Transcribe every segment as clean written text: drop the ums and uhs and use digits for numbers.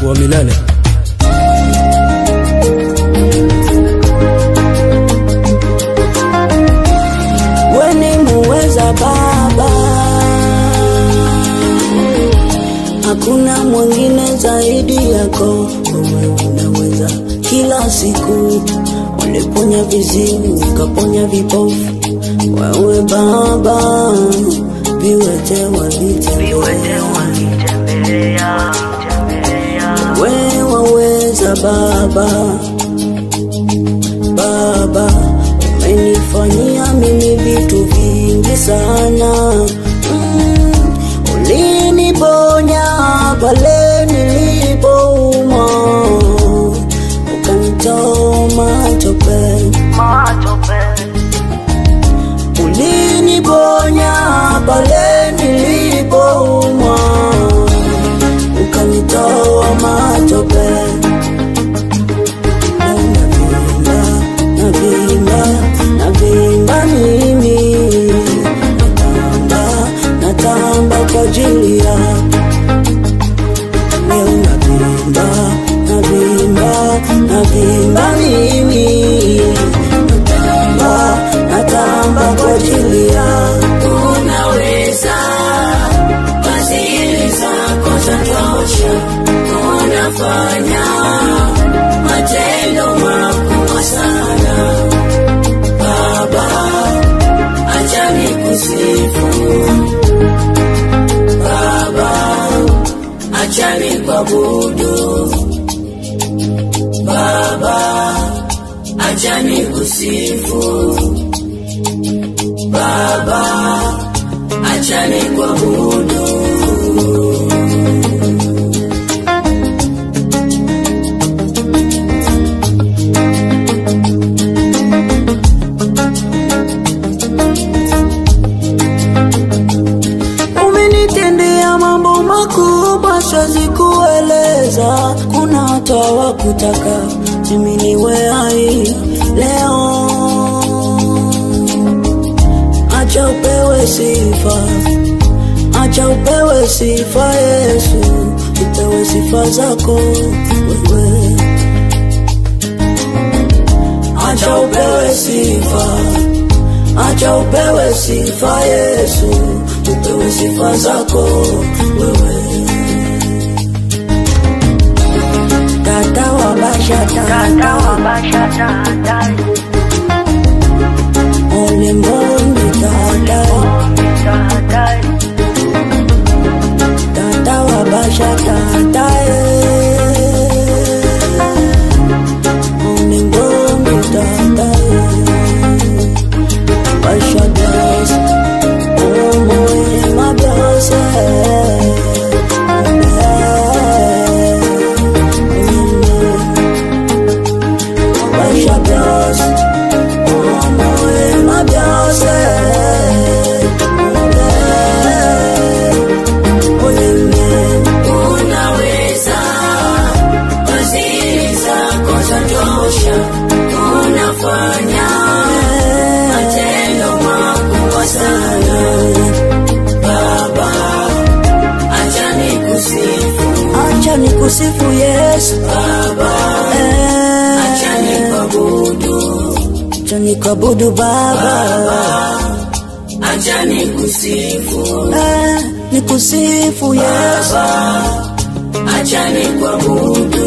wa milele. Wewe muweza Baba, hakuna mwingine zaidi yako. Wewe unaweza kila siku, uliponya viziwi ukaponya vipofu. Wewe Baba, viwete walitembea. Wewe waweza Baba, Baba umenifanyia mimi vitu vingi sana. Uliniponya pale nilipoumwa, ukanitoa matopeni. Uliniponya pale nilipoumwa, ukanitoa matopeni. Navimba mimi, natamba kwa ajili yako. Leo navimba mimi, natamba kwa ajili yako. Unaweza, fadhili zako zatosha, unafanya matendo makubwa sana. Baba, acha nikusifu. Baba, acha nikuabudu. Baba, acha nikusifu. Baba, acha nikuabudu. Umenitendea mambo makubwa siwezi kueleza. Kuna watu hawakutaka mimi niwe hai leo. Acha upewe sifa, acha upewe sifa Yesu, upewe sifa zako wewe. Acha upewe sifa, acha upewe sifa Yesu, upewe sifa zako wewe. Tata wa Bashata, ole mboni tata, tata wa Bashata, ole mboni tata, Bashata, oh my mabiose. Unaweza, fadhili zako zatosha, unafanya matendo makubwa sana. Baba, acha nikusifu. Acha nikusifu Yesu. Baba, acha nikuabudu. Acha nikuabudu Baba, acha nikusifu. Nikusifu Yesu. Baba, acha nikuabudu.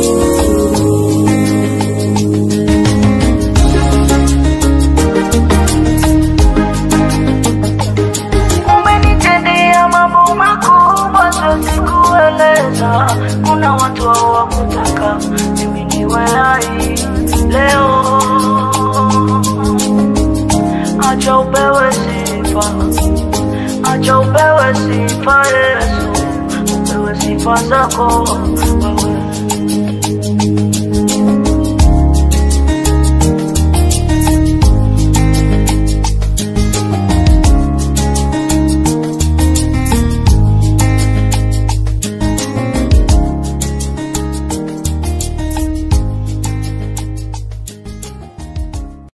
Umenitendea mambo makubwa siwezi kueleza. Kuna watu hawakutaka mimi niwe hai leo. Acha upewe sifa, acha upewe sifa Yesu, upewe sifa zako wewe.